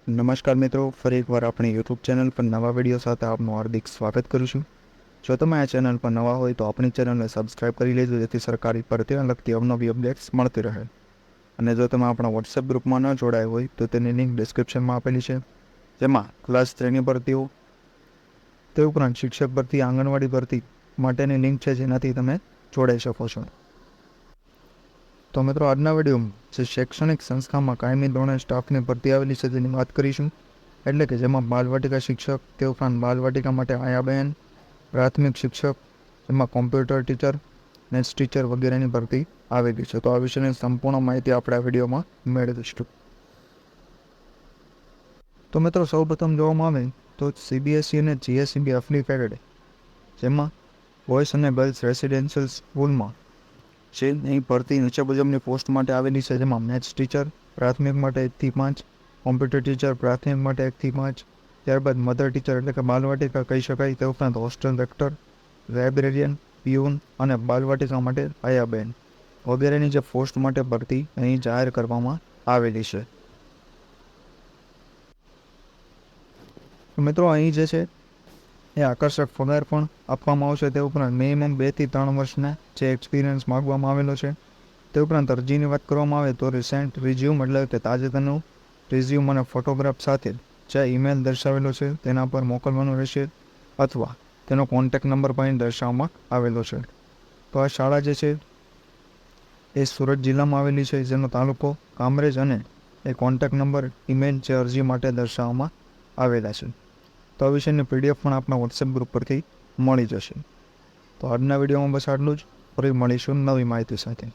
નમસ્કાર મિત્રો, ફરી એકવાર આપણી યુટ્યુબ ચેનલ પર નવા વિડીયો સાથે આપનું હાર્દિક સ્વાગત કરું છું. જો તમે આ ચેનલ પર નવા હોય તો આપણી ચેનલને સબસ્ક્રાઇબ કરી લેજો, જેથી સરકારી ભરતીને લગતી અવનવી અપડેટ્સ મળતી રહે. અને જો તમે આપણા વોટ્સએપ ગ્રુપમાં ન જોડાયા હોય તો તેની લિંક ડિસ્ક્રિપ્શનમાં આપેલી છે, જેમાં ક્લાસ 3ની ભરતીઓ, તે ઉપરાંત શિક્ષક ભરતી, આંગણવાડી ભરતી માટેની લિંક છે, જેનાથી તમે જોડાઈ શકો છો. તો મિત્રો, આજના વિડીયોમાં જે શૈક્ષણિક સંસ્થામાં કાયમી ધોરણે સ્ટાફની ભરતી આવેલી છે તેની વાત કરીશું. એટલે કે જેમાં બાલવાટિકા શિક્ષક, તે ઉપરાંત બાલવાટિકા માટે આયાબહેન, પ્રાથમિક શિક્ષક, જેમાં કોમ્પ્યુટર ટીચર, મેથ્સ ટીચર વગેરેની ભરતી આવેલી છે. તો આ વિશેની સંપૂર્ણ માહિતી આપણે આ વિડીયોમાં મેળવીશું. તો મિત્રો, સૌપ્રથમ જોવામાં આવે તો CBSE અને GSEB એપ્લિકેટેડ, જેમાં બોયઝ અને ગર્લ્સ રેસિડેન્શિયલ સ્કૂલમાં છે અહીં ભરતી નીચે મુજબની પોસ્ટ માટે આવેલી છે, જેમાં મેથ્સ ટીચર પ્રાથમિક માટે 1 થી 5, કોમ્પ્યુટર ટીચર પ્રાથમિક માટે 1 થી 5, ત્યારબાદ મધર ટીચર એટલે કે બાલવાટિકા કહી શકાય, તે ઉપરાંત હોસ્ટેલ રેક્ટર, લાઇબ્રેરિયન, પિયુન અને બાલવાટિકા માટે આયાબહેન વગેરેની જે પોસ્ટ માટે ભરતી અહીં જાહેર કરવામાં આવેલી છે. મિત્રો, અહીં જે છે એ આકર્ષક પગાર પણ આપવામાં આવશે. તે ઉપરાંત મિનિમમ 2 થી 3 વર્ષના જે એક્સપિરિયન્સ માગવામાં આવેલો છે. તે ઉપરાંત અરજીની વાત કરવામાં આવે તો રિસેન્ટ રિઝ્યુમ એટલે કે તાજેતરનું રિઝ્યુમ અને ફોટોગ્રાફ સાથે જે ઈમેલ દર્શાવેલો છે તેના પર મોકલવાનું રહેશે, અથવા તેનો કોન્ટેક્ટ નંબર પણ દર્શાવવામાં આવેલો છે. તો આ શાળા જે છે એ સુરત જિલ્લામાં આવેલી છે, જેનો તાલુકો કામરેજ, અને એ કોન્ટેક્ટ નંબર, ઈમેલ જે અરજી માટે દર્શાવવામાં આવેલા છે. તો આ વિષયની PDF પણ આપણા વોટ્સએપ ગ્રુપ પરથી મળી જશે. તો આજના વિડીયોમાં બસ આટલું જ. ફરી મળીશું નવી માહિતી સાથે.